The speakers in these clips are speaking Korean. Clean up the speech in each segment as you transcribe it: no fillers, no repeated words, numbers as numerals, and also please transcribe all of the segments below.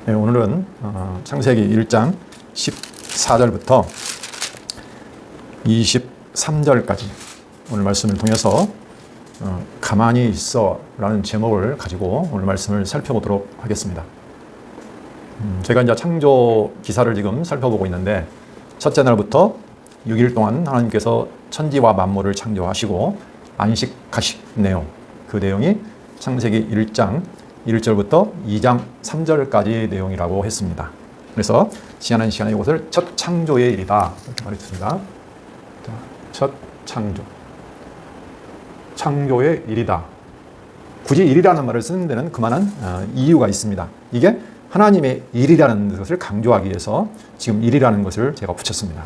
네, 오늘은 창세기 1장 14절부터 23절까지 오늘 말씀을 통해서 가만히 있어 라는 제목을 가지고 오늘 말씀을 살펴보도록 하겠습니다. 제가 이제 창조 기사를 지금 살펴보고 있는데, 첫째 날부터 6일 동안 하나님께서 천지와 만물을 창조하시고 안식하시네요. 그 내용이 창세기 1장 1절부터 2장 3절까지 내용이라고 했습니다. 그래서 지난 시간에 이것을 첫 창조의 일이다 이렇게 말했습니다. 첫 창조, 창조의 일이다. 굳이 일이라는 말을 쓰는 데는 그만한 이유가 있습니다. 이게 하나님의 일이라는 것을 강조하기 위해서 지금 일이라는 것을 제가 붙였습니다.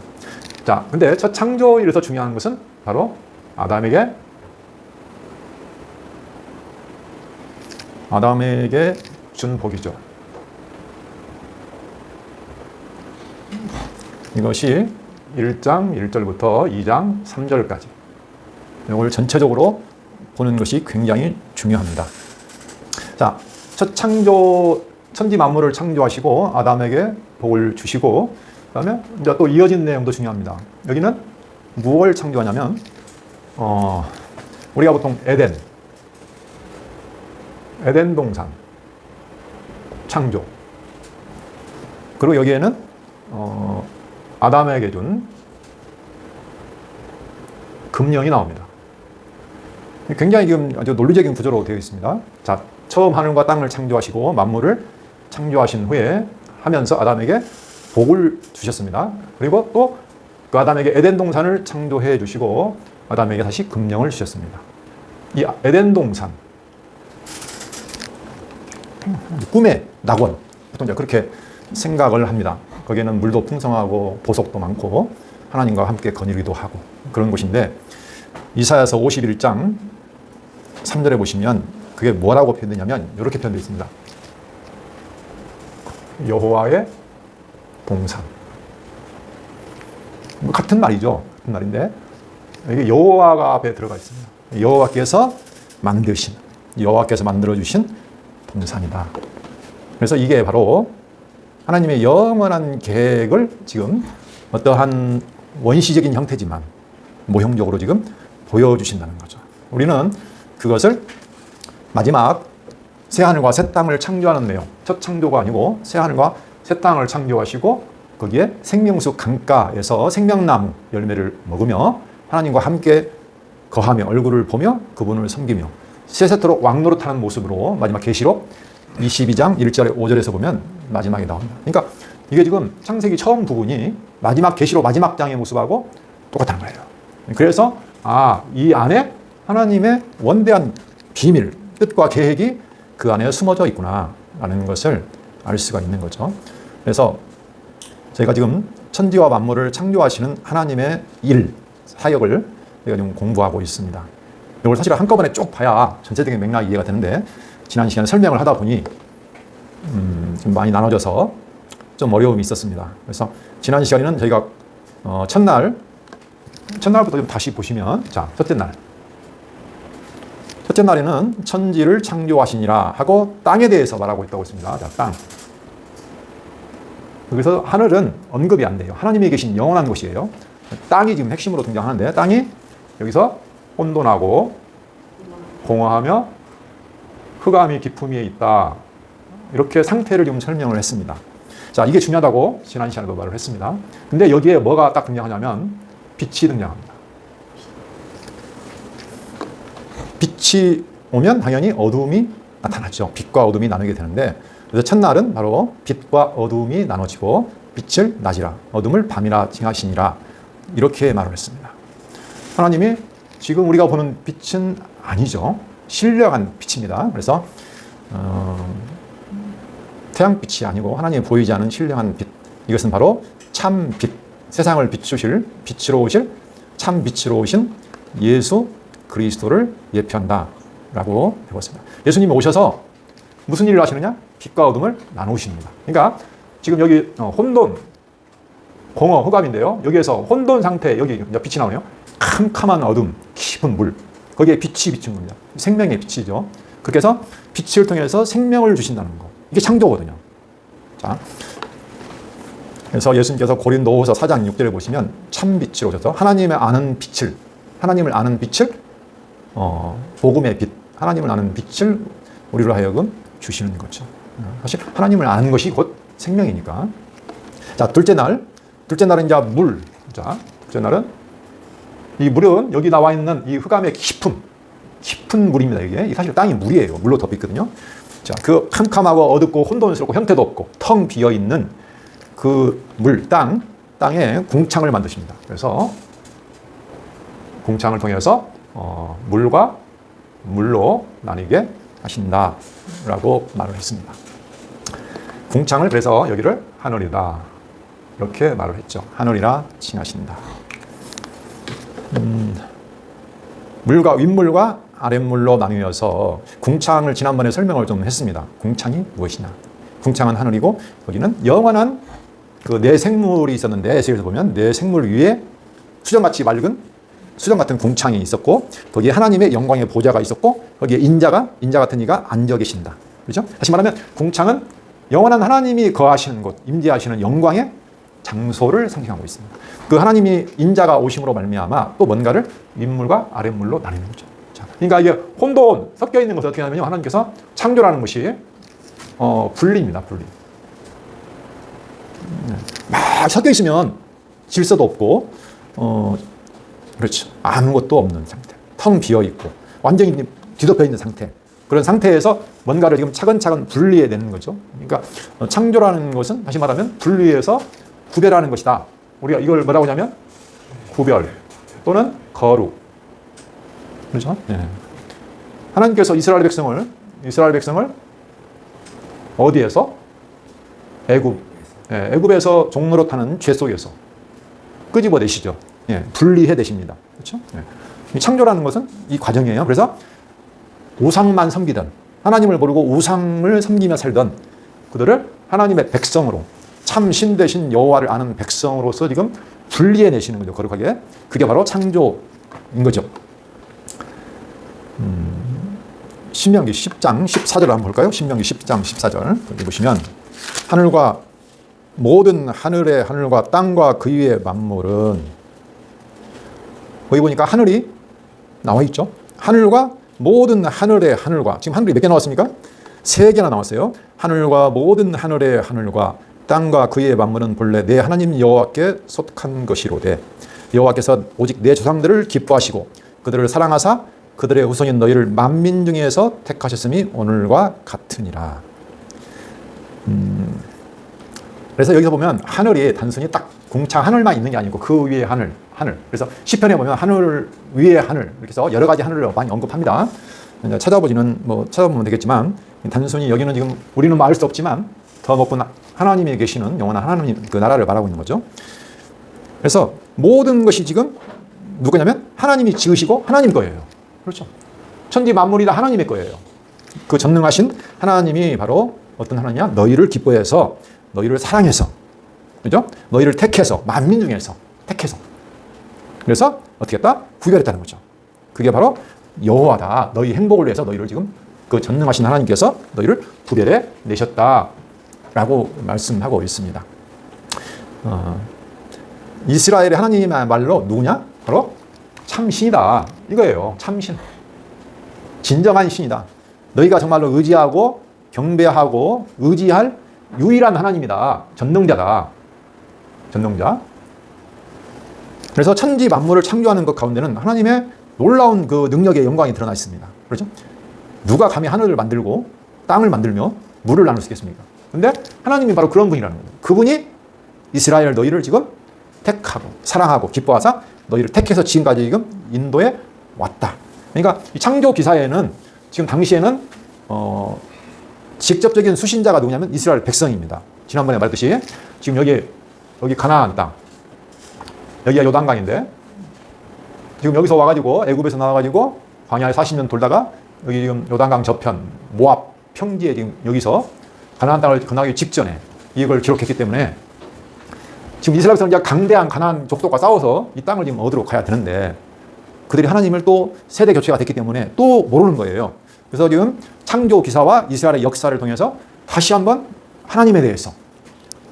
자, 근데 첫 창조일에서 중요한 것은 바로 아담에게 준 복이죠. 이것이 1장 1절부터 2장 3절까지. 이걸 전체적으로 보는 것이 굉장히 중요합니다. 자, 첫 창조, 천지 만물을 창조하시고 아담에게 복을 주시고, 그다음에 이제 또 이어진 내용도 중요합니다. 여기는 무엇을 창조하냐면, 우리가 보통 에덴 동산 창조. 그리고 여기에는 아담에게 준 금령이 나옵니다. 굉장히 지금 아주 논리적인 구조로 되어 있습니다. 자, 처음 하늘과 땅을 창조하시고 만물을 창조하신 후에 하면서 아담에게 복을 주셨습니다. 그리고 또 그 아담에게 에덴 동산을 창조해 주시고 아담에게 다시 금령을 주셨습니다. 이 에덴 동산, 꿈의 낙원, 보통 이제 그렇게 생각을 합니다. 거기에는 물도 풍성하고 보석도 많고 하나님과 함께 거닐기도 하고 그런 곳인데, 이사야서 51장 3절에 보시면 그게 뭐라고 표현되냐면 이렇게 표현되어 있습니다. 여호와의 동산. 같은 말이죠. 같은 말인데 여기 여호와가 앞에 들어가 있습니다. 여호와께서 만드신, 여호와께서 만들어주신 동산이다. 그래서 이게 바로 하나님의 영원한 계획을 지금 어떠한 원시적인 형태지만 모형적으로 지금 보여주신다는 거죠. 우리는 그것을 마지막 새하늘과 새 땅을 창조하는 내용, 첫 창조가 아니고 새하늘과 새 땅을 창조하시고 거기에 생명수 강가에서 생명나무 열매를 먹으며 하나님과 함께 거하며 얼굴을 보며 그분을 섬기며 세세토록 왕노릇하는 모습으로 마지막 계시록 22장 1절에 5절에서 보면 마지막에 나옵니다. 그러니까 이게 지금 창세기 처음 부분이 마지막 계시록 마지막 장의 모습하고 똑같은 거예요. 그래서 이 안에 하나님의 원대한 비밀, 뜻과 계획이 그 안에 숨어져 있구나라는 것을 알 수가 있는 거죠. 그래서 저희가 지금 천지와 만물을 창조하시는 하나님의 일, 사역을 저희가 지금 공부하고 있습니다. 이걸 사실 한꺼번에 쭉 봐야 전체적인 맥락이 이해가 되는데, 지난 시간에 설명을 하다 보니 좀 많이 나눠져서 좀 어려움이 있었습니다. 그래서 지난 시간에는 저희가 첫날부터 좀 다시 보시면, 자, 첫째 날에는 천지를 창조하시니라 하고 땅에 대해서 말하고 있다고 했습니다. 자, 땅. 여기서 하늘은 언급이 안 돼요. 하나님이 계신 영원한 곳이에요. 땅이 지금 핵심으로 등장하는데, 땅이 여기서 혼돈하고 공허하며 흑암이 깊음 위에 있다. 이렇게 상태를 좀 설명을 했습니다. 자, 이게 중요하다고 지난 시간에도 말을 했습니다. 근데 여기에 뭐가 딱 등장하냐면 빛이 등장합니다. 빛이 오면 당연히 어두움이 나타나죠. 빛과 어둠이 나누게 되는데, 그래서 첫날은 바로 빛과 어둠이 나눠지고 빛을 낮이라 어둠을 밤이라 칭하시니라 이렇게 말을 했습니다. 하나님이 지금 우리가 보는 빛은 아니죠. 신령한 빛입니다. 그래서 태양빛이 아니고 하나님이 보이지 않은 신령한 빛, 이것은 바로 참빛, 세상을 비추실, 빛으로 오실 참빛으로 오신 예수 그리스도를 예표한다라고 배웠습니다. 예수님이 오셔서 무슨 일을 하시느냐? 빛과 어둠을 나누십니다. 그러니까 지금 여기 혼돈, 공허, 흑암인데요. 여기에서 혼돈 상태, 여기 빛이 나오네요. 캄캄한 어둠, 깊은 물, 거기에 빛이 비친 겁니다. 생명의 빛이죠. 그렇게 해서 빛을 통해서 생명을 주신다는 거. 이게 창조거든요. 자, 그래서 예수님께서 고린도후서 4장 6절에 보시면 참빛으로 오셔서 하나님을 아는 빛을 복음의 빛, 하나님을 아는 빛을 우리로 하여금 주시는 거죠. 사실 하나님을 아는 것이 곧 생명이니까. 자, 둘째 날은 이제 물. 자, 둘째 날은 이 물은 여기 나와 있는 이 흑암의 깊은 물입니다. 이게 사실 땅이 물이에요. 물로 덮여 있거든요. 자, 그 캄캄하고 어둡고 혼돈스럽고 형태도 없고 텅 비어 있는 그 물, 땅에 궁창을 만드십니다. 그래서 궁창을 통해서 물과 물로 나뉘게 하신다라고 말을 했습니다. 궁창을 그래서 여기를 하늘이다 이렇게 말을 했죠. 하늘이라 칭하신다. 물과 윗물과 아랫물로 나뉘어서 궁창을 지난번에 설명을 좀 했습니다. 궁창이 무엇이냐? 궁창은 하늘이고 거기는 영원한 그 네 생물이 있었는데 에스겔에서 보면 네 생물 위에 수정같이 맑은 수정 같은 궁창이 있었고 거기에 하나님의 영광의 보좌가 있었고 거기에 인자 같은 이가 앉아 계신다. 그렇죠? 다시 말하면 궁창은 영원한 하나님이 거하시는 곳, 임재하시는 영광의 장소를 상징하고 있습니다. 그 하나님이 인자가 오심으로 말미암아 또 뭔가를 윗물과 아랫물로 나누는 거죠. 자, 그러니까 이게 혼돈 섞여 있는 것을 어떻게 하냐면요, 하나님께서 창조라는 것이 분리입니다. 분리. 막 섞여 있으면 질서도 없고 그렇죠. 아무것도 없는 상태. 텅 비어 있고 완전히 뒤덮여 있는 상태. 그런 상태에서 뭔가를 지금 차근차근 분리해내는 거죠. 그러니까 창조라는 것은 다시 말하면 분리해서 구별하는 것이다. 우리가 이걸 뭐라고 하냐면 구별 또는 거룩. 그렇죠? 네. 하나님께서 이스라엘 백성을 어디에서? 애굽에서 종로로 타는 죄 속에서 끄집어내시죠. 예, 분리해내십니다. 그렇죠? 예. 창조라는 것은 이 과정이에요. 그래서 우상만 섬기던, 하나님을 모르고 우상을 섬기며 살던 그들을 하나님의 백성으로, 참 신 되신 여호와를 아는 백성으로서 지금 분리해내시는 거죠. 거룩하게. 그게 바로 창조인 거죠. 신명기 10장 14절 한번 볼까요? 신명기 10장 14절 여기 보시면 모든 하늘의 하늘과 땅과 그 위의 만물은, 거기 보니까 하늘이 나와 있죠. 하늘과 모든 하늘의 하늘과, 지금 하늘이 몇 개 나왔습니까? 3개나 나왔어요. 하늘과 모든 하늘의 하늘과 땅과 그 위의 만물은 본래 내 하나님 여호와께 속한 것이로되 여호와께서 오직 내 조상들을 기뻐하시고 그들을 사랑하사 그들의 후손인 너희를 만민 중에서 택하셨음이 오늘과 같으니라. 그래서 여기서 보면 하늘이 단순히 딱 궁창 하늘만 있는 게 아니고 그 위에 하늘. 그래서 시편에 보면 하늘 위에 하늘 이렇게 해서 여러 가지 하늘을 많이 언급합니다. 찾아보면 되겠지만 단순히 여기는 지금 우리는 알 수 없지만 더 높은 하나님이 계시는 영원한 하나님 그 나라를 말하고 있는 거죠. 그래서 모든 것이 지금 누구냐면 하나님이 지으시고 하나님 거예요. 그렇죠. 천지 만물이 다 하나님의 거예요. 그 전능하신 하나님이 바로 어떤 하나님이냐? 너희를 기뻐해서, 너희를 사랑해서, 그죠? 너희를 택해서, 만민 중에서 택해서. 그래서 어떻게 했다? 구별했다는 거죠. 그게 바로 여호와다. 너희 행복을 위해서 너희를 지금 그 전능하신 하나님께서 너희를 구별해 내셨다라고 말씀하고 있습니다. 이스라엘의 하나님이야말로 누구냐? 바로 참신이다. 이거예요. 참신. 진정한 신이다. 너희가 정말로 의지하고 경배하고 의지할 유일한 하나님이다. 전능자다. 전능자. 그래서 천지 만물을 창조하는 것 가운데는 하나님의 놀라운 그 능력의 영광이 드러나 있습니다. 그렇죠? 누가 감히 하늘을 만들고 땅을 만들며 물을 나눌 수 있겠습니까? 근데 하나님이 바로 그런 분이라는 거예요. 그분이 이스라엘 너희를 지금 택하고 사랑하고 기뻐하사 너희를 택해서 지금까지 지금 인도에 왔다. 그러니까 이 창조 기사에는 지금 당시에는 직접적인 수신자가 누구냐면 이스라엘 백성입니다. 지난번에 말했듯이 지금 여기 가나안 땅, 여기가 요단강인데 지금 여기서 와가지고 애굽에서 나와가지고 광야에 40년 돌다가 여기 지금 요단강 저편 모압 평지에 지금 여기서 가나안 땅을 건너기 직전에 이걸 기록했기 때문에 지금 이스라엘 백성은 강대한 가나안 족속과 싸워서 이 땅을 지금 얻으러 가야 되는데 그들이 하나님을 또 세대 교체가 됐기 때문에 또 모르는 거예요. 그래서 지금 창조 기사와 이스라엘의 역사를 통해서 다시 한번 하나님에 대해서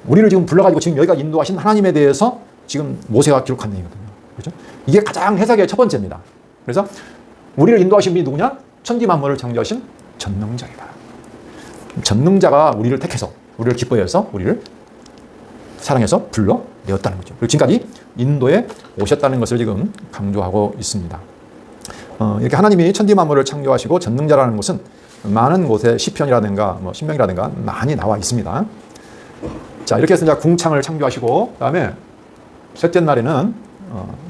우리를 지금 불러가지고 지금 여기가 인도하신 하나님에 대해서 지금 모세가 기록한 내용이거든요. 그렇죠? 이게 가장 해석의 첫 번째입니다. 그래서 우리를 인도하신 분이 누구냐? 천지 만물을 창조하신 전능자이다. 전능자가 우리를 택해서 우리를 기뻐해서 우리를 사랑해서 불러내었다는 거죠. 그리고 지금까지 인도에 오셨다는 것을 지금 강조하고 있습니다. 이렇게 하나님이 천지 만물을 창조하시고 전능자라는 것은 많은 곳에 시편이라든가 뭐 신명이라든가 많이 나와 있습니다. 자, 이렇게 해서 이제 궁창을 창조하시고 그다음에 셋째 날에는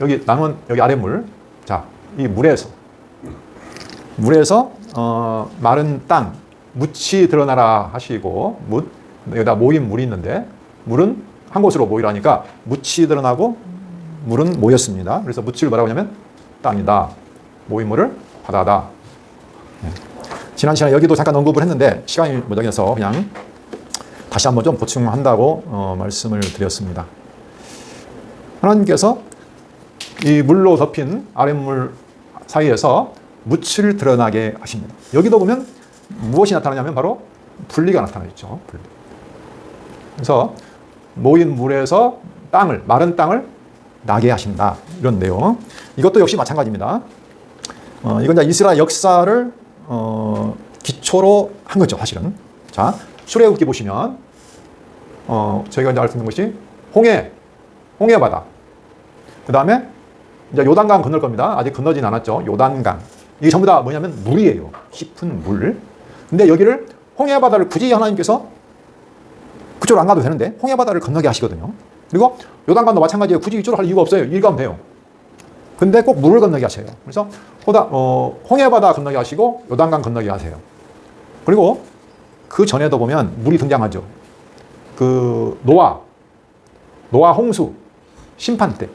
여기 나눈 여기 아랫물, 자, 이 물에서 마른 땅 묻이 드러나라 하시고 여기다 모인 물이 있는데 물은 한 곳으로 모이라니까 묻이 드러나고 물은 모였습니다. 그래서 묻을 뭐라고 하냐면 땅이다. 모인 물을 바다다. 네. 지난 시간에 여기도 잠깐 언급을 했는데 시간이 무정해서 그냥 다시 한번 좀 보충한다고 말씀을 드렸습니다. 하나님께서 이 물로 덮인 아랫물 사이에서 묻을 드러나게 하십니다. 여기도 보면 무엇이 나타나냐면 바로 분리가 나타나 있죠. 분리. 그래서 모인 물에서 마른 땅을 나게 하신다. 이런 내용. 이것도 역시 마찬가지입니다. 이건 이제 이스라엘 역사를 기초로 한 거죠, 사실은. 자, 출애굽기 보시면 저희가 이제 알 수 있는 것이 홍해 바다. 그 다음에 이제 요단강 건널 겁니다. 아직 건너진 않았죠. 요단강. 이게 전부 다 뭐냐면 물이에요. 깊은 물. 근데 여기를 홍해 바다를 굳이 하나님께서 그쪽으로 안 가도 되는데 홍해 바다를 건너게 하시거든요. 그리고 요단강도 마찬가지예요. 굳이 이쪽으로 갈 이유가 없어요. 이리 가면 돼요. 근데 꼭 물을 건너게 하셔요. 그래서 홍해 바다 건너게 하시고 요단강 건너게 하세요. 그리고 그 전에도 보면 물이 등장하죠. 그 노아 홍수 심판 때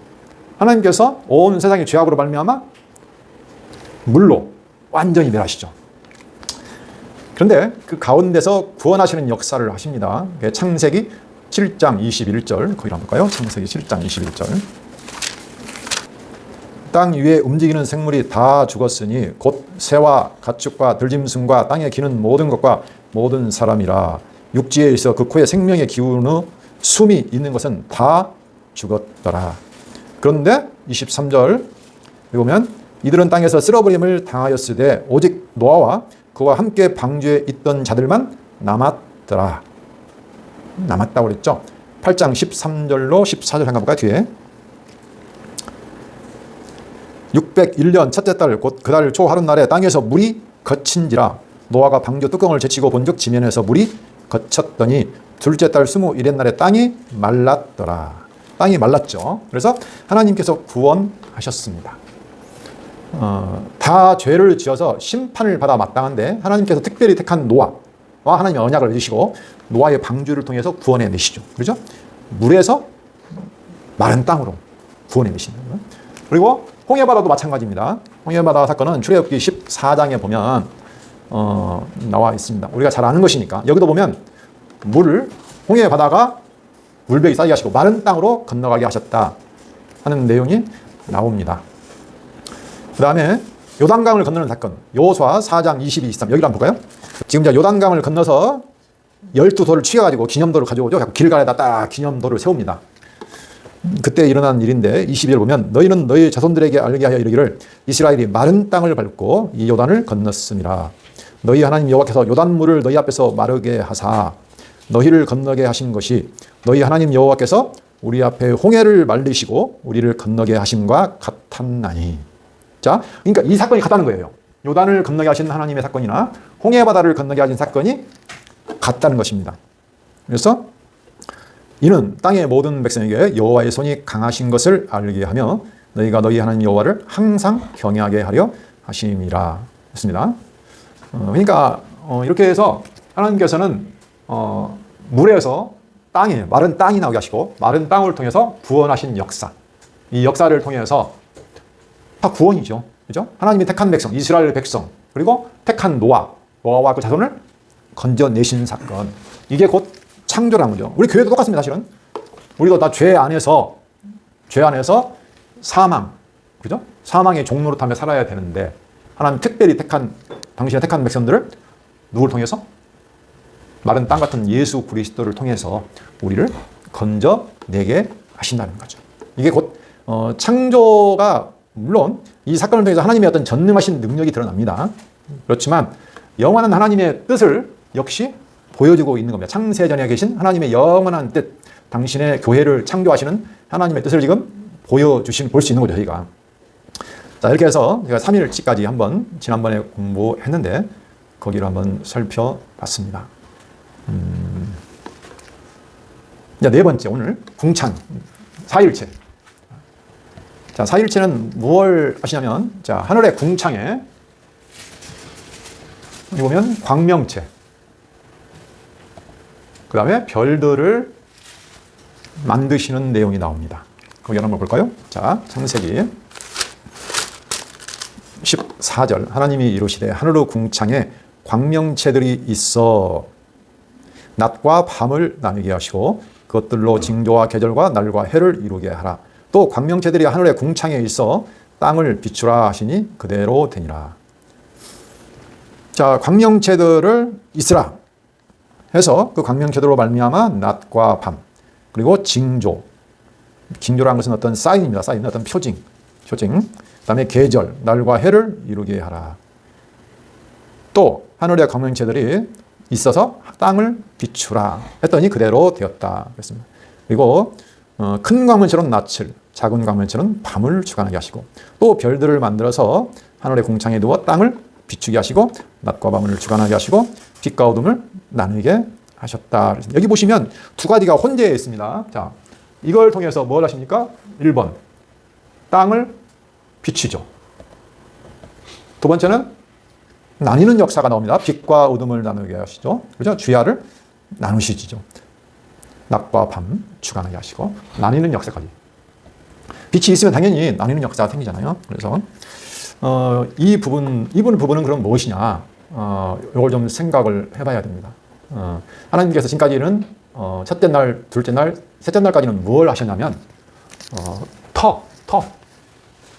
하나님께서 온 세상의 죄악으로 말미암아 물로 완전히 멸하시죠. 그런데 그 가운데서 구원하시는 역사를 하십니다. 창세기 7장 21절 거기 한번 볼까요? 창세기 7장 21절. 땅 위에 움직이는 생물이 다 죽었으니 곧 새와 가축과 들짐승과 땅에 기는 모든 것과 모든 사람이라. 육지에 있어 그 코에 생명의 기운의 숨이 있는 것은 다 죽었더라. 그런데 23절 보면 이들은 땅에서 쓸어버림을 당하였으되 오직 노아와 그와 함께 방주에 있던 자들만 남았더라. 남았다고 그랬죠. 8장 13절로 14절 한번 볼까요? 뒤에 601년 첫째 달 곧 그 달 초 하룻날에 땅에서 물이 거친지라. 노아가 방주 뚜껑을 제치고 본즉 지면에서 물이 거쳤더니 둘째 달 21의 날에 땅이 말랐더라. 땅이 말랐죠. 그래서 하나님께서 구원하셨습니다. 다 죄를 지어서 심판을 받아 마땅한데 하나님께서 특별히 택한 노아와 하나님의 언약을 주시고 노아의 방주를 통해서 구원해 내시죠. 그렇죠? 물에서 마른 땅으로 구원해 내십니다. 그리고 홍해바다도 마찬가지입니다. 홍해바다 사건은 출애굽기 14장에 보면 나와 있습니다. 우리가 잘 아는 것이니까. 여기도 보면 홍해바다가 물벽이 쌓이게 하시고 마른 땅으로 건너가게 하셨다 하는 내용이 나옵니다. 그 다음에 요단강을 건너는 사건, 여호수아 4장 22, 23 여기를 한번 볼까요? 지금 이제 요단강을 건너서 12돌을 취해가지고 기념돌을 가져오죠. 길가에다 딱 기념돌을 세웁니다. 그때 일어난 일인데 22절 보면 너희는 너희 자손들에게 알게 하여 이르기를 이스라엘이 마른 땅을 밟고 이 요단을 건넜음이라. 너희 하나님 여호와께서 요단물을 너희 앞에서 마르게 하사 너희를 건너게 하신 것이 너희 하나님 여호와께서 우리 앞에 홍해를 말리시고 우리를 건너게 하심과 같았나니. 자, 그러니까 이 사건이 같다는 거예요. 요단을 건너게 하신 하나님의 사건이나 홍해 바다를 건너게 하신 사건이 같다는 것입니다. 그래서 이는 땅의 모든 백성에게 여호와의 손이 강하신 것을 알게 하며 너희가 너희 하나님 여호와를 항상 경외하게 하려 하심이라 했습니다. 그러니까 이렇게 해서 하나님께서는 물에서 마른 땅이 나오게 하시고 마른 땅을 통해서 구원하신 역사, 이 역사를 통해서 다 구원이죠. 그죠? 하나님이 택한 백성, 이스라엘 백성, 그리고 택한 노아와 그 자손을 건져내신 사건. 이게 곧 창조라는 거죠. 우리 교회도 똑같습니다, 사실은. 우리도 다 죄 안에서 사망, 그죠? 사망의 종노릇하며 살아야 되는데, 하나님 특별히 당신의 택한 백성들을 누구를 통해서? 마른 땅 같은 예수 그리스도를 통해서 우리를 건져내게 하신다는 거죠. 이게 곧 창조가 물론 이 사건을 통해서 하나님의 어떤 전능하신 능력이 드러납니다. 그렇지만 영원한 하나님의 뜻을 역시 보여주고 있는 겁니다. 창세전에 계신 하나님의 영원한 뜻, 당신의 교회를 창조하시는 하나님의 뜻을 지금 볼 수 있는 거죠, 저희가. 자, 이렇게 해서 제가 3일치까지 한번 지난번에 공부했는데 거기를 한번 살펴봤습니다. 이제 네 번째, 오늘 궁창, 4일체. 자, 4일체는 뭘 하시냐면, 자, 하늘의 궁창에, 여기 보면 광명체, 그 다음에 별들을 만드시는 내용이 나옵니다. 거기 한번 볼까요? 자, 창세기 14절. 하나님이 이루시되 하늘의 궁창에 광명체들이 있어 낮과 밤을 나누게 하시고 그것들로 징조와 계절과 날과 해를 이루게 하라. 또 광명체들이 하늘의 궁창에 있어 땅을 비추라 하시니 그대로 되니라. 자, 광명체들을 있으라 해서 그 광명체들로 말미암아 낮과 밤, 그리고 징조라는 것은 어떤 사인입니다. 사인, 어떤 표징. 그다음에 계절, 날과 해를 이루게 하라. 또 하늘의 광명체들이 있어서 땅을 비추라 했더니 그대로 되었다 그랬습니다. 그리고 큰 광명체는 낮을, 작은 광명체는 밤을 주관하게 하시고 또 별들을 만들어서 하늘의 궁창에 두어 땅을 비추게 하시고 낮과 밤을 주관하게 하시고 빛과 어둠을 나누게 하셨다. 여기 보시면 두 가지가 혼재해 있습니다. 자, 이걸 통해서 뭘 하십니까? 1번, 땅을 비추죠. 두 번째는 나뉘는 역사가 나옵니다. 빛과 어둠을 나누게 하시죠. 그죠? 주야를 나누시죠. 낮과 밤 주관하게 하시고 나뉘는 역사까지. 빛이 있으면 당연히 나뉘는 역사가 생기잖아요. 그래서 이 부분은 그럼 무엇이냐? 이걸 좀 생각을 해봐야 됩니다. 하나님께서 지금까지는 첫째 날, 둘째 날, 셋째 날까지는 뭘 하셨냐면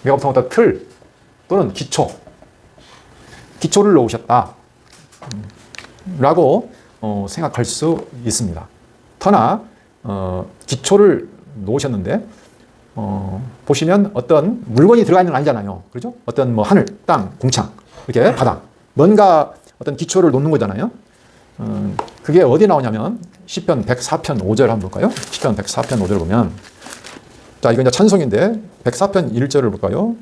매겁성부터 틀 또는 기초를 놓으셨다 라고 생각할 수 있습니다. 터나 기초를 놓으셨는데 보시면 어떤 물건이 들어가 있는 건 아니잖아요. 그렇죠? 어떤 뭐 하늘, 땅, 궁창, 이렇게 바닥, 뭔가 어떤 기초를 놓는 거잖아요. 그게 어디 나오냐면 시편 104편 5절 한번 볼까요? 시편 104편 5절 보면, 자, 이건 이제 찬송인데 104편 1절을 볼까요?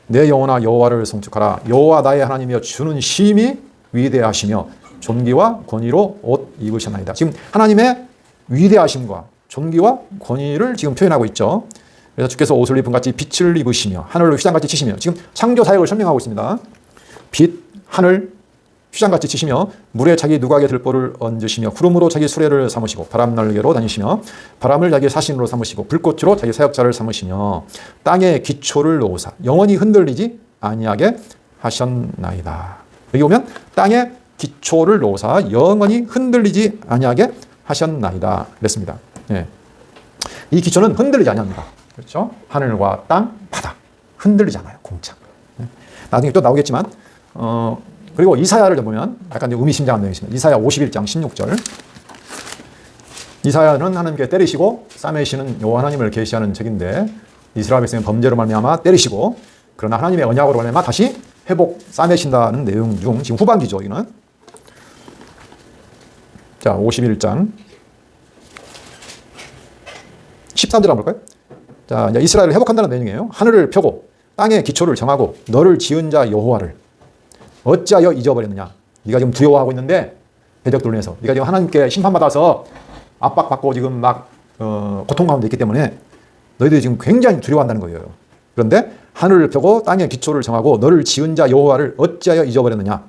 내 영혼아 여호와를 송축하라. 여호와 나의 하나님이여 주는 심히 위대하시며 존귀와 권위로 옷 입으셨나이다. 지금 하나님의 위대하심과 존귀와 권위를 지금 표현하고 있죠. 그래서 주께서 옷을 입은 같이 빛을 입으시며 하늘을 휘장같이 치시며, 지금 창조 사역을 설명하고 있습니다. 빛, 하늘, 휘장같이 치시며 물에 자기 누각의 들보를 얹으시며 구름으로 자기 수레를 삼으시고 바람 날개로 다니시며 바람을 자기 사신으로 삼으시고 불꽃으로 자기 사역자를 삼으시며 땅에 기초를 놓으사 영원히 흔들리지 아니하게 하셨나이다. 여기 보면 땅에 기초를 놓으사 영원히 흔들리지 아니하게 하셨나이다 그랬습니다. 예. 이 기초는 흔들리지 아니합니다. 그렇죠? 하늘과 땅, 바다 흔들리지 않아요. 공창. 예. 나중에 또 나오겠지만 그리고 이사야를 보면 약간 의미심장한 내용이 있습니다. 이사야 51장 16절. 이사야는 하나님께 때리시고 싸매시는 여호와 하나님을 계시하는 책인데 이스라엘 백성의 범죄로 말미암아 때리시고 그러나 하나님의 언약으로 말미암아 다시 회복 싸매신다는 내용 중 지금 후반기죠. 이는 자 51장 13절 한번 볼까요? 자, 이제 이스라엘을 회복한다는 내용이에요. 하늘을 펴고 땅의 기초를 정하고 너를 지은 자 여호와를 어찌하여 잊어버렸느냐? 네가 지금 두려워하고 있는데 대적들로 인해서 네가 지금 하나님께 심판받아서 압박받고 지금 막 고통 가운데 있기 때문에 너희들이 지금 굉장히 두려워한다는 거예요. 그런데 하늘을 펴고 땅의 기초를 정하고 너를 지은 자 여호와를 어찌하여 잊어버렸느냐?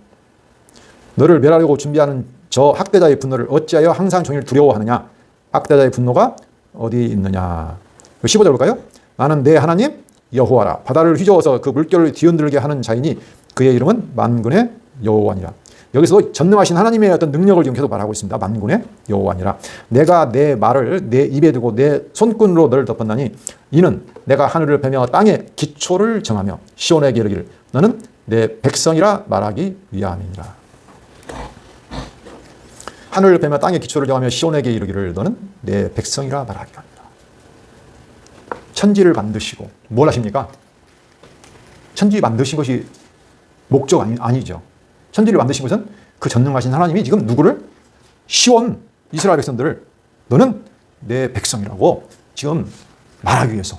너를 멸하려고 준비하는 저 학대자의 분노를 어찌하여 항상 종일 두려워하느냐? 학대자의 분노가 어디 있느냐? 15절 볼까요? 나는 내 하나님 여호와라. 바다를 휘저어서 그 물결을 뒤흔들게 하는 자이니 그의 이름은 만군의 여호와니라. 여기서 전능하신 하나님의 어떤 능력을 지금 계속 말하고 있습니다. 만군의 여호와니라. 내가 내 말을 내 입에 두고 내 손끈으로 너를 덮었나니 이는 내가 하늘을 펴며 땅에 기초를 정하며 시온에게 이르기를 너는 내 백성이라 말하기 위함이니라. 하늘을 베며 땅의 기초를 정하며 시온에게 이르기를 너는 내 백성이라 말하기로 합니다. 천지를 만드시고 뭘 하십니까? 천지 만드신 것이 목적 아니죠. 천지를 만드신 것은 그 전능하신 하나님이 지금 누구를? 시온 이스라엘 백성들을 너는 내 백성이라고 지금 말하기 위해서,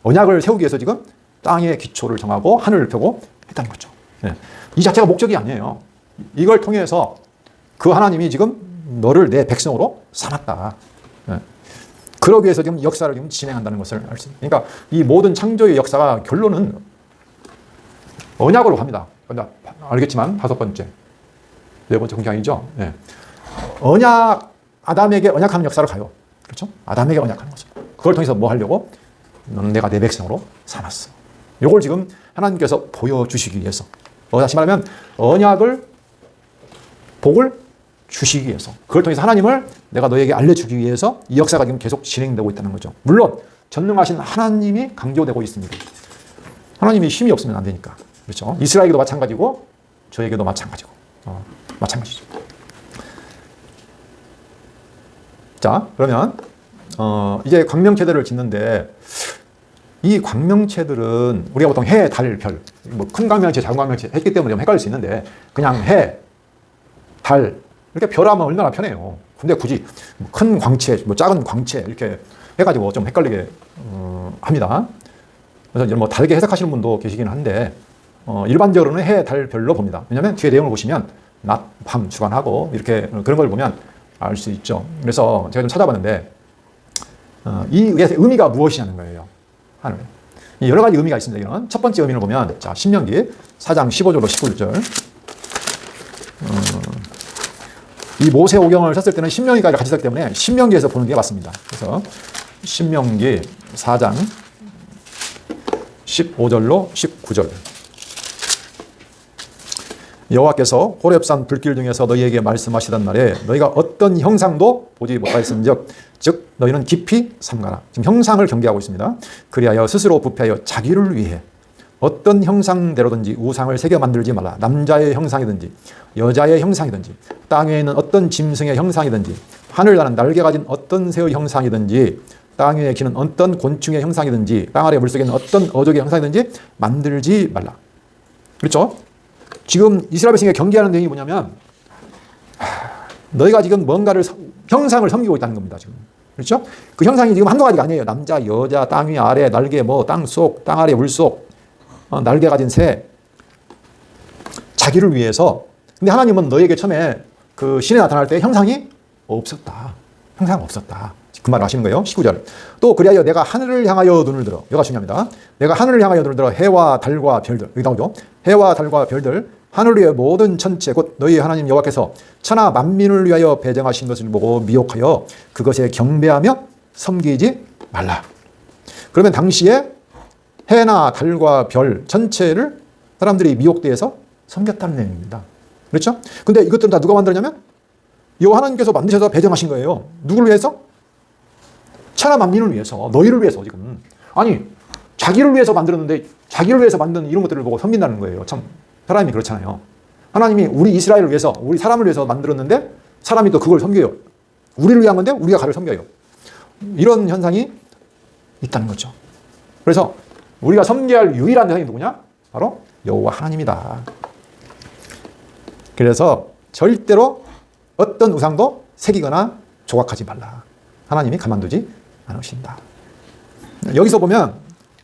언약을 세우기 위해서 지금 땅의 기초를 정하고 하늘을 펴고 했다는 거죠. 네. 이 자체가 목적이 아니에요. 이걸 통해서 그 하나님이 지금 너를 내 백성으로 삼았다. 네. 그러기 위해서 지금 역사를 지금 진행한다는 것을 알 수 있습니다. 그러니까 이 모든 창조의 역사가 결론은 언약으로 갑니다. 알겠지만 다섯 번째, 네 번째 공경이죠. 네. 언약, 아담에게 언약하는 역사를 가요. 그렇죠? 아담에게 언약하는 거죠. 그걸 통해서 뭐 하려고? 너는 내가 내 백성으로 삼았어. 이걸 지금 하나님께서 보여주시기 위해서, 다시 말하면 언약을, 복을 주시기 위해서, 그걸 통해서 하나님을 내가 너에게 알려주기 위해서 이 역사가 지금 계속 진행되고 있다는 거죠. 물론 전능하신 하나님이 강조되고 있습니다. 하나님이 힘이 없으면 안 되니까. 그렇죠? 이스라엘에게도 마찬가지고 저에게도 마찬가지고 마찬가지죠. 자, 그러면 이제 광명체들을 짓는데 이 광명체들은 우리가 보통 해, 달, 별, 뭐 큰 광명체, 작은 광명체 했기 때문에 좀 헷갈릴 수 있는데 그냥 해, 달, 이렇게 별하면 얼마나 편해요. 근데 굳이 큰 광체, 뭐 작은 광체 이렇게 해가지고 좀 헷갈리게 합니다. 그래서 이제 뭐 다르게 해석하시는 분도 계시긴 한데 일반적으로는 해, 달, 별로 봅니다. 왜냐하면 뒤에 내용을 보시면 낮, 밤, 주간하고 이렇게 그런 걸 보면 알 수 있죠. 그래서 제가 좀 찾아봤는데 이 의미가 무엇이냐는 거예요. 하늘. 여러 가지 의미가 있습니다. 이건 첫 번째 의미를 보면 자, 신명기 4장 15절로 19절. 이 모세오경을 썼을 때는 신명기까지 같이 썼기 때문에 신명기에서 보는 게 맞습니다. 그래서 신명기 4장 15절로 19절. 여호와께서 호렙산 불길 중에서 너희에게 말씀하시던 날에 너희가 어떤 형상도 보지 못하였은즉 즉 너희는 깊이 삼가라. 지금 형상을 경계하고 있습니다. 그리하여 스스로 부패하여 자기를 위해 어떤 형상대로든지 우상을 새겨 만들지 말라. 남자의 형상이든지 여자의 형상이든지 땅 위에 있는 어떤 짐승의 형상이든지 하늘 나는 날개 가진 어떤 새의 형상이든지 땅 위에 기는 어떤 곤충의 형상이든지 땅 아래 물속에 있는 어떤 어족의 형상이든지 만들지 말라. 그렇죠? 지금 이스라엘 백성에게 경계하는 내용이 뭐냐면 너희가 지금 뭔가를 형상을 섬기고 있다는 겁니다. 지금. 그렇죠? 그 형상이 지금 한두 가지가 아니에요. 남자, 여자, 땅 위, 아래, 날개, 뭐 땅 속, 땅 아래, 물 속, 날개 가진 새, 자기를 위해서. 근데 하나님은 너에게 처음에 그 신에 나타날 때 형상이 없었다. 형상 없었다. 그 말을 하시는 거예요. 19절. 또 그리하여 내가 하늘을 향하여 눈을 들어. 이거가 중요합니다. 내가 하늘을 향하여 눈을 들어 해와 달과 별들. 여기 나오죠. 해와 달과 별들. 하늘 위의 모든 천체 곧 너희 하나님 여호와께서 천하 만민을 위하여 배정하신 것을 보고 미혹하여 그것에 경배하며 섬기지 말라. 그러면 당시에 해나 달과 별 전체를 사람들이 미혹되어서 섬겼다는 내용입니다. 그렇죠? 근데 이것들은 다 누가 만들었냐면 여호와 하나님께서 만드셔서 배정하신 거예요. 누구를 위해서? 천하 만민을 위해서, 너희를 위해서 지금. 아니, 자기를 위해서 만들었는데 자기를 위해서 만든 이런 것들을 보고 섬긴다는 거예요. 참 하나님이 그렇잖아요. 하나님이 우리 이스라엘을 위해서, 우리 사람을 위해서 만들었는데 사람이 또 그걸 섬겨요. 우리를 위한 건데 우리가 가를 섬겨요. 이런 현상이 있다는 거죠. 그래서 우리가 섬겨야 할 유일한 대상이 누구냐? 바로 여호와 하나님이다. 그래서 절대로 어떤 우상도 새기거나 조각하지 말라. 하나님이 가만두지 않으신다. 여기서 보면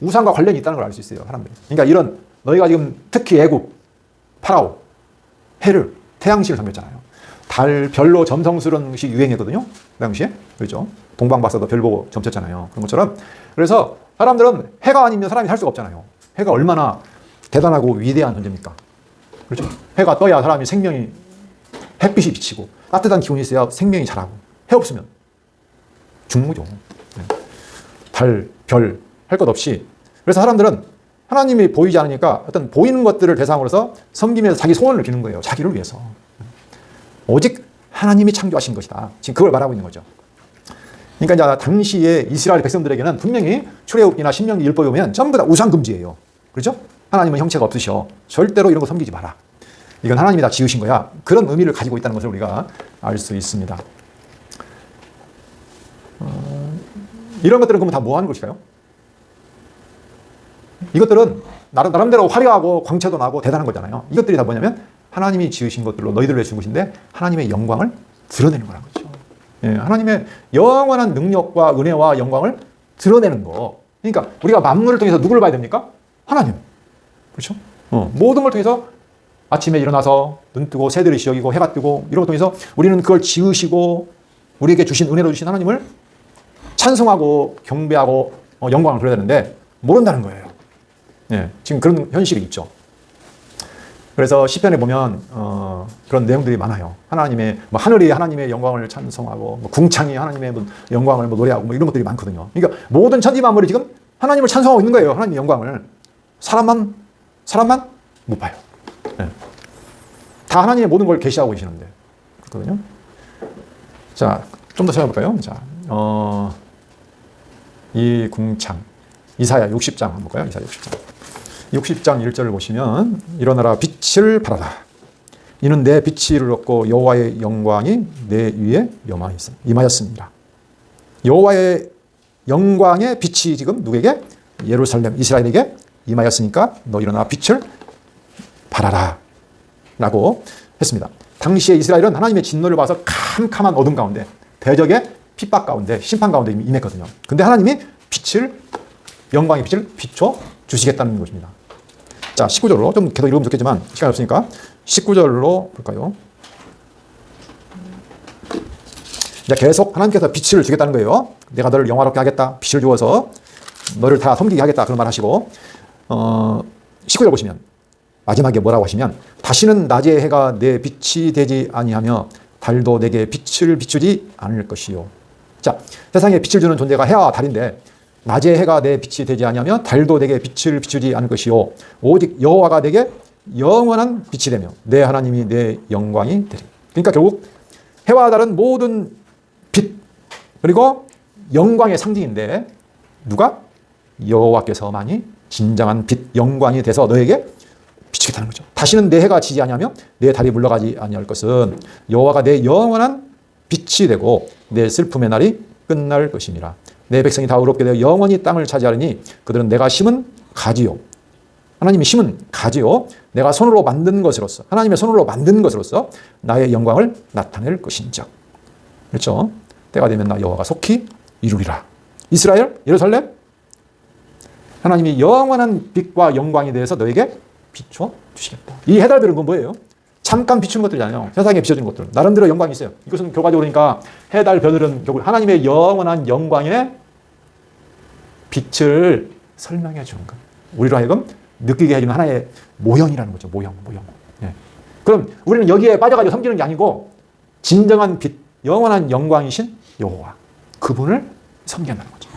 우상과 관련이 있다는 걸 알 수 있어요. 사람들이. 그러니까 이런 너희가 지금 특히 애굽, 파라오, 해를, 태양신을 섬겼잖아요. 달, 별로 점성스러운 것이 유행했거든요. 그 당시에. 그렇죠? 동방박사도 별 보고 점쳤잖아요. 그런 것처럼. 그래서 사람들은 해가 아니면 사람이 살 수가 없잖아요. 해가 얼마나 대단하고 위대한 존재입니까? 그렇죠? 해가 떠야 사람이 생명이, 햇빛이 비치고 따뜻한 기운이 있어야 생명이 자라고. 해 없으면 죽무죠. 달, 별, 할 것 없이. 그래서 사람들은 하나님이 보이지 않으니까 어떤 보이는 것들을 대상으로서 섬기면서 자기 소원을 비는 거예요. 자기를 위해서. 오직 하나님이 창조하신 것이다. 지금 그걸 말하고 있는 거죠. 그러니까 이제 당시에 이스라엘 백성들에게는 분명히 출애굽기나 신명기 율법에 보면 전부 다 우상 금지예요. 그렇죠? 하나님은 형체가 없으셔. 절대로 이런 거 섬기지 마라. 이건 하나님이 다 지으신 거야. 그런 의미를 가지고 있다는 것을 우리가 알 수 있습니다. 이런 것들은 그러면 다 뭐 하는 것일까요? 이것들은 나름대로 화려하고 광채도 나고 대단한 거잖아요. 이것들이 다 뭐냐면 하나님이 지으신 것들로 너희들을 위해 준 것인데 하나님의 영광을 드러내는 거라는 거죠. 예, 하나님의 영원한 능력과 은혜와 영광을 드러내는 거. 그러니까 우리가 만물을 통해서 누구를 봐야 됩니까? 하나님. 그렇죠? 모든 걸 통해서 아침에 일어나서 눈 뜨고 새들이 시어기고 해가 뜨고 이런 걸 통해서 우리는 그걸 지으시고 우리에게 주신 은혜로 주신 하나님을 찬송하고 경배하고 영광을 드려야 되는데 모른다는 거예요. 예, 지금 그런 현실이 있죠. 그래서 시편에 보면 그런 내용들이 많아요. 하나님의 하늘이 하나님의 영광을 찬송하고 궁창이 하나님의 영광을 노래하고 이런 것들이 많거든요. 그러니까 모든 천지 만물이 지금 하나님을 찬송하고 있는 거예요. 하나님의 영광을. 사람만 못 봐요. 예. 다 하나님의 모든 걸 계시하고 계시는데 그렇거든요. 자, 좀 더 찾아볼까요? 자, 이 궁창 이사야 60장 한번 볼까요? 이사야 60장. 60장 1절을 보시면 일어나라 빛을 발하라. 이는 내 빛이 이르렀고 여호와의 영광이 내 위에 임하였습니다. 여호와의 영광의 빛이 지금 누구에게? 예루살렘 이스라엘에게 임하였으니까 너 일어나 빛을 발하라 라고 했습니다. 당시에 이스라엘은 하나님의 진노를 봐서 캄캄한 어둠 가운데 대적의 핍박 가운데 심판 가운데 임했거든요. 근데 하나님이 영광의 빛을 비춰 주시겠다는 것입니다. 자, 19절로 좀 계속 읽으면 좋겠지만 시간이 없으니까 19절로 볼까요? 이제 계속 하나님께서 빛을 주겠다는 거예요. 내가 너를 영화롭게 하겠다. 빛을 주어서 너를 다 섬기게 하겠다. 그런 말 하시고 19절 보시면 마지막에 뭐라고 하시면 다시는 낮의 해가 내 빛이 되지 아니하며 달도 내게 빛을 비추지 않을 것이요. 자, 세상에 빛을 주는 존재가 해와 달인데 낮의 해가 내 빛이 되지 아니하며 달도 내게 빛을 비추지 않을 것이요. 오직 여호와가 내게 영원한 빛이 되며 내 하나님이 내 영광이 되리. 그러니까 결국 해와 달은 모든 빛 그리고 영광의 상징인데 누가? 여호와께서만이 진정한 빛, 영광이 돼서 너에게 비추겠다는 거죠. 다시는 내 해가 지지 아니하며 내 달이 물러가지 아니할 것은 여호와가 내 영원한 빛이 되고 내 슬픔의 날이 끝날 것이니라. 내 백성이 다 의롭게 되어 영원히 땅을 차지하리니 그들은 내가 심은 가지요. 하나님이 심은 가지요. 내가 손으로 만든 것으로서 하나님의 손으로 만든 것으로서 나의 영광을 나타낼 것인즉. 그렇죠? 때가 되면 나 여호와가 속히 이루리라. 이스라엘, 예루살렘 하나님이 영원한 빛과 영광에 대해서 너에게 비춰 주시겠다. 이 해달별은 건 뭐예요? 잠깐 비추는 것들이잖아요. 세상에 비춰진 것들. 나름대로 영광이 있어요. 이것은 결과적으로 그러니까 해달 별들은 결국 하나님의 영원한 영광의 빛을 설명해 주는 것. 우리로 하여금 느끼게 해주는 하나의 모형이라는 거죠. 모형. 예. 그럼 우리는 여기에 빠져가지고 섬기는 게 아니고 진정한 빛, 영원한 영광이신 여호와. 그분을 섬긴다는 거죠.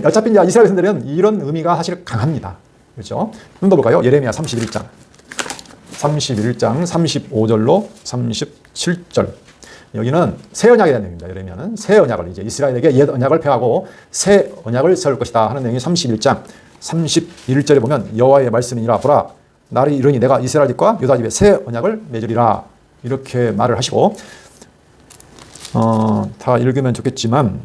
어차피 이제 이스라엘 백성들은 이런 의미가 사실 강합니다. 그렇죠? 좀 더 볼까요? 예레미야 31장. 31장 35절로 37절. 여기는 새 언약에 대한 내용입니다. 예레미야는 새 언약을 이제 이스라엘에게 옛 언약을 폐하고 새 언약을 세울 것이다 하는 내용이 31장 31절에 보면 여호와의 말씀이니라 보라 날이 이르니 내가 이스라엘 집과 유다 집에 새 언약을 맺으리라 이렇게 말을 하시고 다 읽으면 좋겠지만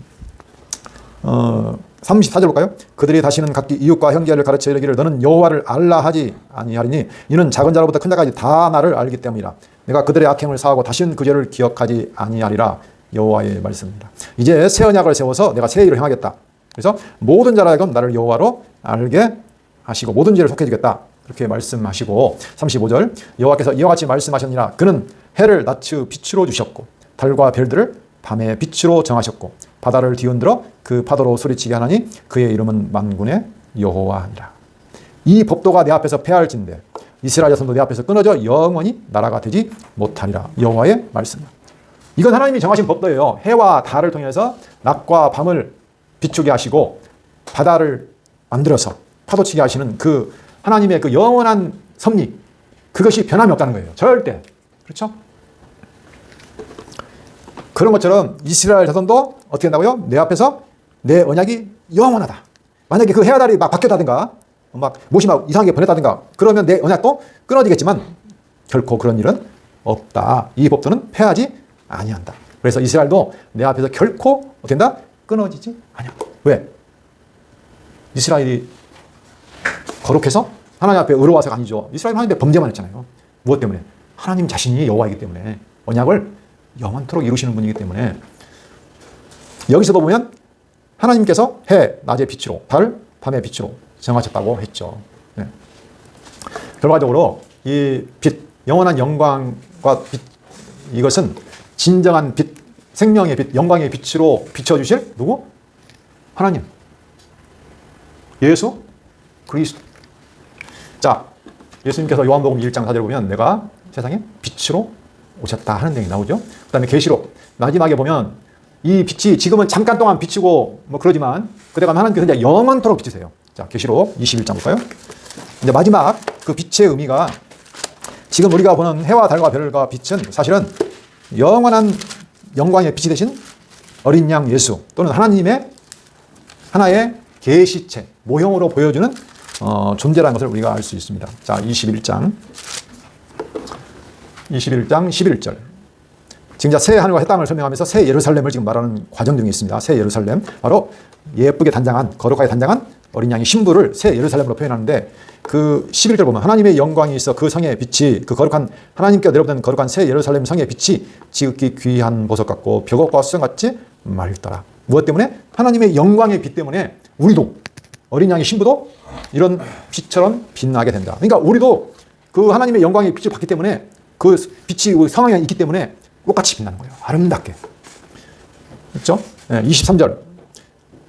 34절 볼까요? 그들이 다시는 각기 이웃과 형제를 가르쳐 이르기를 너는 여호와를 알라 하지 아니하리니 이는 작은 자로부터 큰 자까지 다 나를 알기 때문이라. 내가 그들의 악행을 사하고 다시는 그 죄를 기억하지 아니하리라. 여호와의 말씀입니다. 이제 새 언약을 세워서 내가 새 일을 행하겠다. 그래서 모든 자라 하여금 나를 여호와로 알게 하시고 모든 죄를 속해 주겠다. 그렇게 말씀하시고 35절 여호와께서 이와 같이 말씀하셨느니라. 그는 해를 낮의 빛으로 주셨고 달과 별들을 밤의 빛으로 정하셨고 바다를 뒤흔들어 그 파도로 소리치게 하나니 그의 이름은 만군의 여호와니라. 이 법도가 내 앞에서 패할진대 이스라엘 자손도 내 앞에서 끊어져 영원히 나라가 되지 못하리라. 여호와의 말씀. 이건 하나님이 정하신 법도예요. 해와 달을 통해서 낮과 밤을 비추게 하시고 바다를 만들어서 파도치게 하시는 그 하나님의 그 영원한 섭리, 그것이 변함이 없다는 거예요. 절대. 그렇죠? 그런 것처럼 이스라엘 자손도 어떻게 한다고요? 내 앞에서 내 언약이 영원하다. 만약에 그 해와 달이 막 바뀌었다든가 막 못이 막 이상하게 변했다든가 그러면 내 언약도 끊어지겠지만 결코 그런 일은 없다. 이 법도는 패하지 아니한다. 그래서 이스라엘도 내 앞에서 결코 어떻게 된다? 끊어지지 아니야. 왜? 이스라엘이 거룩해서 하나님 앞에 의로워서가 아니죠. 이스라엘 하나님 앞에 범죄만 했잖아요. 무엇 때문에? 하나님 자신이 여호와이기 때문에 언약을 영원토록 이루시는 분이기 때문에 여기서도 보면 하나님께서 해 낮의 빛으로 달 밤의 빛으로 정하셨다고 했죠. 네. 결과적으로 이 빛, 영원한 영광과 빛, 이것은 진정한 빛, 생명의 빛, 영광의 빛으로 비춰주실 누구? 하나님, 예수 그리스도. 자, 예수님께서 요한복음 1장 4절에 보면 내가 세상에 빛으로 오셨다 하는 내용이 나오죠. 그 다음에 계시록 마지막에 보면 이 빛이 지금은 잠깐 동안 비치고 뭐 그러지만 그때 가면 하나님께서 이제 영원토록 비치세요. 자, 계시록 21장 볼까요? 이제 마지막 그 빛의 의미가 지금 우리가 보는 해와 달과 별과 빛은 사실은 영원한 영광의 빛이 되신 어린 양 예수 또는 하나님의 하나의 계시체, 모형으로 보여주는 존재라는 것을 우리가 알 수 있습니다. 자, 21장 11절. 지금 새 하늘과 새 땅을 설명하면서 새 예루살렘을 지금 말하는 과정 중에 있습니다. 새 예루살렘, 바로 예쁘게 단장한, 거룩하게 단장한 어린 양의 신부를 새 예루살렘으로 표현하는데 그 11절 보면 하나님의 영광이 있어 그 성의 빛이 그 거룩한 하나님께 내려오는 거룩한 새 예루살렘 성의 빛이 지극히 귀한 보석 같고 벽옥과 수정같이 맑더라. 무엇 때문에? 하나님의 영광의 빛 때문에 우리도 어린 양의 신부도 이런 빛처럼 빛나게 된다. 그러니까 우리도 그 하나님의 영광의 빛을 받기 때문에 그 빛이 성황에 있기 때문에 똑같이 빛나는 거예요. 아름답게. 그렇죠? 네, 23절.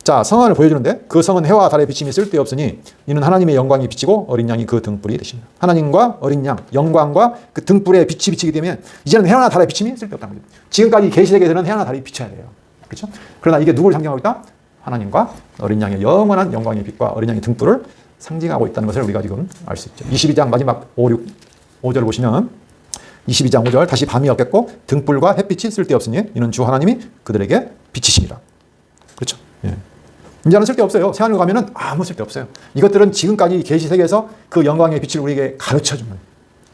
자, 성안을 보여주는데 그 성은 해와 달의 비침이 쓸데없으니 이는 하나님의 영광이 비치고 어린 양이 그 등불이 되십니다. 하나님과 어린 양, 영광과 그 등불의 빛이 비치기 때문에 이제는 해와 달의 비침이 쓸데없다는 거죠. 지금까지 계시록에서는 해와 달이 비쳐야 돼요. 그렇죠? 그러나 이게 누구를 상징하고 있다? 하나님과 어린 양의 영원한 영광의 빛과 어린 양의 등불을 상징하고 있다는 것을 우리가 지금 알 수 있죠. 22장 마지막 5절 보시면 22장 5절 다시 밤이 없겠고 등불과 햇빛이 쓸데없으니 이는 주 하나님이 그들에게 빛이십니다. 그렇죠? 예. 이제는 쓸데없어요. 새하늘 가면은 아무 쓸데없어요. 이것들은 지금까지 계시세계에서 그 영광의 빛을 우리에게 가르쳐주는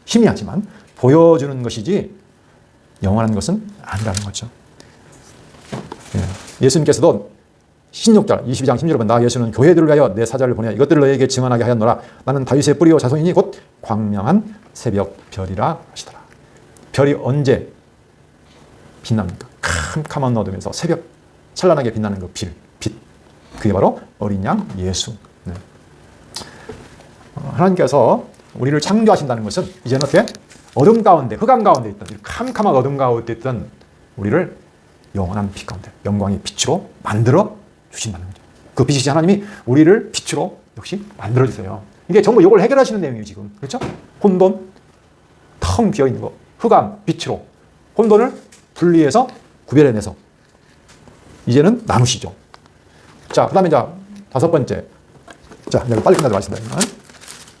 희미하지만 보여주는 것이지 영원한 것은 아니라는 거죠. 예. 예수님께서도 16절 22장 16절에 보면 나 예수는 교회들을 위하여 내 사자를 보내 이것들을 너에게 증언하게 하였노라. 나는 다윗의 뿌리요 자손이니 곧 광명한 새벽 별이라 하시더라. 별이 언제 빛납니까? 캄캄한 어둠에서 새벽 찬란하게 빛나는 그 빛. 그게 바로 어린 양 예수. 네. 하나님께서 우리를 창조하신다는 것은 이제는 어떻게? 어둠 가운데, 흑암 가운데 있던, 캄캄한 어둠 가운데 있던 우리를 영원한 빛 가운데, 영광의 빛으로 만들어 주신다는 거죠. 그 빛이신 하나님이 우리를 빛으로 역시 만들어 주세요. 이게 전부 이걸 해결하시는 내용이에요, 지금. 그렇죠? 혼돈, 텅 비어 있는 거, 흑암, 빛으로. 혼돈을 분리해서 구별해내서 이제는 나누시죠. 자, 그 다음에 다섯 번째. 자, 여기 빨리 끝나도록 하겠습니다.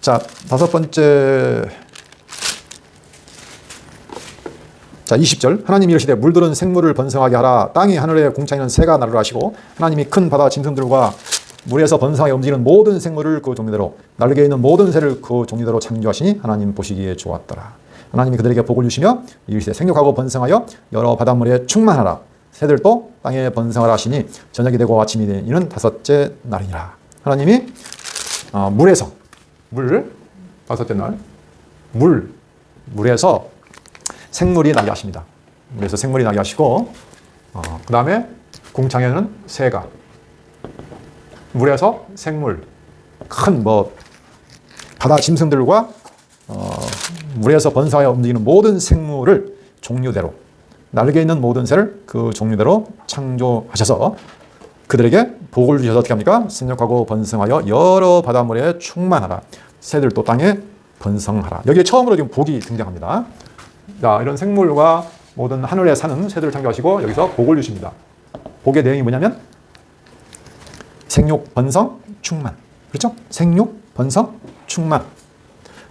자, 다섯 번째. 자, 20절. 하나님이 이르시되 물들은 생물을 번성하게 하라. 땅이 하늘에 공창이는 새가 나르라 하시고 하나님이 큰 바다 짐승들과 물에서 번성하게 움직이는 모든 생물을 그 종류대로 날개에 있는 모든 새를 그 종류대로 창조하시니 하나님 보시기에 좋았더라. 하나님이 그들에게 복을 주시며 이르시되 생육하고 번성하여 여러 바닷물에 충만하라. 새들도 땅에 번성하라 하시니 저녁이 되고 아침이 되니 이는 다섯째 날이니라. 하나님이 물에서 다섯째 날 물에서 생물이 나게 하십니다. 물에서 생물이 나게 하시고 그 다음에 궁창에는 새가 물에서 생물 큰 바다 짐승들과 물에서 번성하여 움직이는 모든 생물을 종류대로 날개 있는 모든 새를 그 종류대로 창조하셔서 그들에게 복을 주셔서 어떻게 합니까? 생육하고 번성하여 여러 바닷물에 충만하라. 새들도 땅에 번성하라. 여기에 처음으로 지금 복이 등장합니다. 자, 이런 생물과 모든 하늘에 사는 새들을 창조하시고 여기서 복을 주십니다. 복의 내용이 뭐냐면 생육, 번성, 충만. 그렇죠? 생육, 번성, 충만.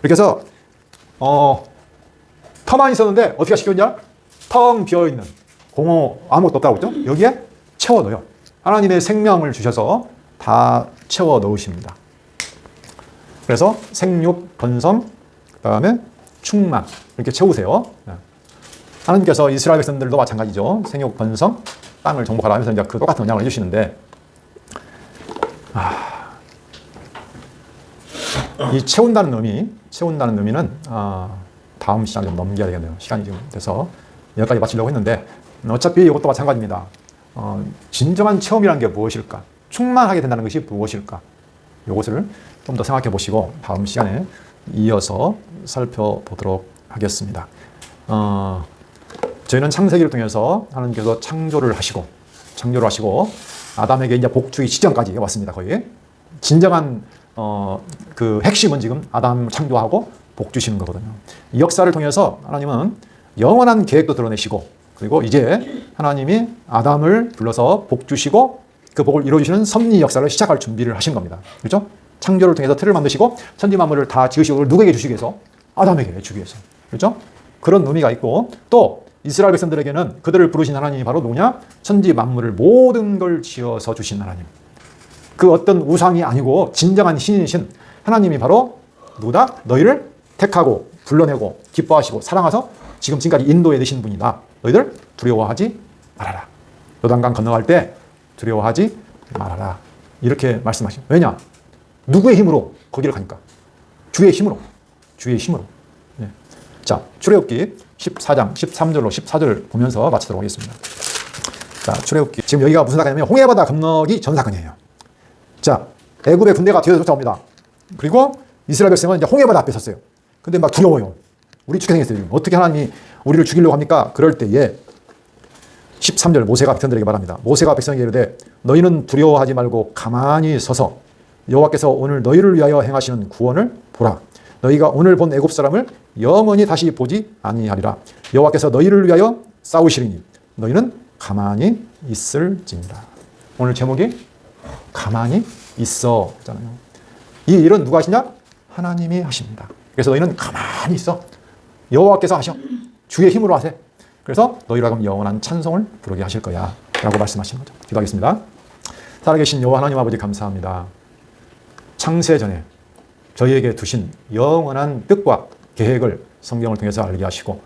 이렇게 해서 터만 있었는데 어떻게 시켰냐? 텅 비어있는 공허 아무것도 없다고 그랬죠? 여기에 채워 넣어요. 하나님의 생명을 주셔서 다 채워 넣으십니다. 그래서 생육, 번성, 그 다음에 충만 이렇게 채우세요. 하나님께서 이스라엘 백성들도 마찬가지죠. 생육, 번성, 땅을 정복하라 하면서 이제 그 똑같은 언약을 해주시는데, 이 채운다는 의미는 다음 시간에 좀 넘겨야 되겠네요. 시간이 지금 돼서 여기까지 마치려고 했는데, 어차피 이것도 마찬가지입니다. 진정한 체험이라는 게 무엇일까? 충만하게 된다는 것이 무엇일까? 이것을 좀 더 생각해 보시고 다음 시간에 이어서 살펴보도록 하겠습니다. 저희는 창세기를 통해서 하나님께서 창조를 하시고 아담에게 이제 복주기 시점까지 왔습니다. 거의 진정한 그 핵심은 지금 아담 창조하고 복 주시는 거거든요. 이 역사를 통해서 하나님은 영원한 계획도 드러내시고, 그리고 이제 하나님이 아담을 불러서 복 주시고 그 복을 이루어주시는 섭리 역사를 시작할 준비를 하신 겁니다. 그렇죠? 창조를 통해서 틀을 만드시고 천지 만물을 다 지으시고 누구에게 주시기 위해서? 아담에게 주기 위해서. 그렇죠? 그런 의미가 있고, 또 이스라엘 백성들에게는 그들을 부르신 하나님이 바로 누구냐? 천지 만물을 모든 걸 지어서 주신 하나님. 그 어떤 우상이 아니고 진정한 신이신 하나님이 바로 누구다? 너희를 택하고 불러내고 기뻐하시고 사랑하셔서 지금까지 인도해 드신 분이다. 너희들 두려워하지 말아라. 요단강 건너갈 때 두려워하지 말아라. 이렇게 말씀하시죠. 왜냐? 누구의 힘으로 거기를 가니까? 주의 힘으로. 네. 자, 출애굽기 14장 13절로 14절 보면서 마치도록 하겠습니다. 자, 출애굽기 지금 여기가 무슨 사건이냐면 홍해바다 건너기 전 사건이에요. 자, 애굽의 군대가 뒤에서 쫓아옵니다. 그리고 이스라엘 백성은 이제 홍해바다 앞에 섰어요. 근데 막 두려워요. 우리 죽게 생겼어요. 어떻게 하나님이 우리를 죽이려고 합니까? 그럴 때에 13절 모세가 백성들에게 말합니다. 모세가 백성에게 이르되 너희는 두려워하지 말고 가만히 서서 여호와께서 오늘 너희를 위하여 행하시는 구원을 보라. 너희가 오늘 본 애굽 사람을 영원히 다시 보지 아니하리라. 여호와께서 너희를 위하여 싸우시리니 너희는 가만히 있을지니라. 오늘 제목이 가만히 있어잖아요. 이 일은 누가 하시냐? 하나님이 하십니다. 그래서 너희는 가만히 있어. 여호와께서 하셔. 주의 힘으로 하세. 그래서 너희로 하여금 영원한 찬송을 부르게 하실 거야 라고 말씀하시는 거죠. 기도하겠습니다. 살아계신 여호와 하나님 아버지 감사합니다. 창세 전에 저희에게 두신 영원한 뜻과 계획을 성경을 통해서 알게 하시고,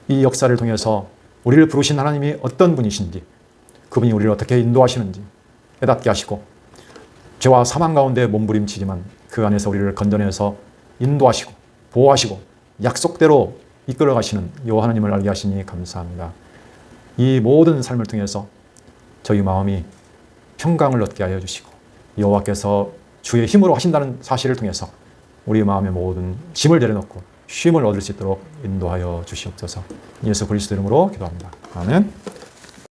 이 역사를 통해서 우리를 부르신 하나님이 어떤 분이신지, 그분이 우리를 어떻게 인도하시는지 깨닫게 하시고, 죄와 사망 가운데 몸부림치지만 그 안에서 우리를 건져내서 인도하시고 보호하시고 약속대로 이끌어 가시는 여호와 하나님을 알게 하시니 감사합니다. 이 모든 삶을 통해서 저희 마음이 평강을 얻게 하여 주시고, 여호와께서 주의 힘으로 하신다는 사실을 통해서 우리 마음의 모든 짐을 내려놓고 쉼을 얻을 수 있도록 인도하여 주시옵소서. 예수 그리스도 이름으로 기도합니다. 아멘.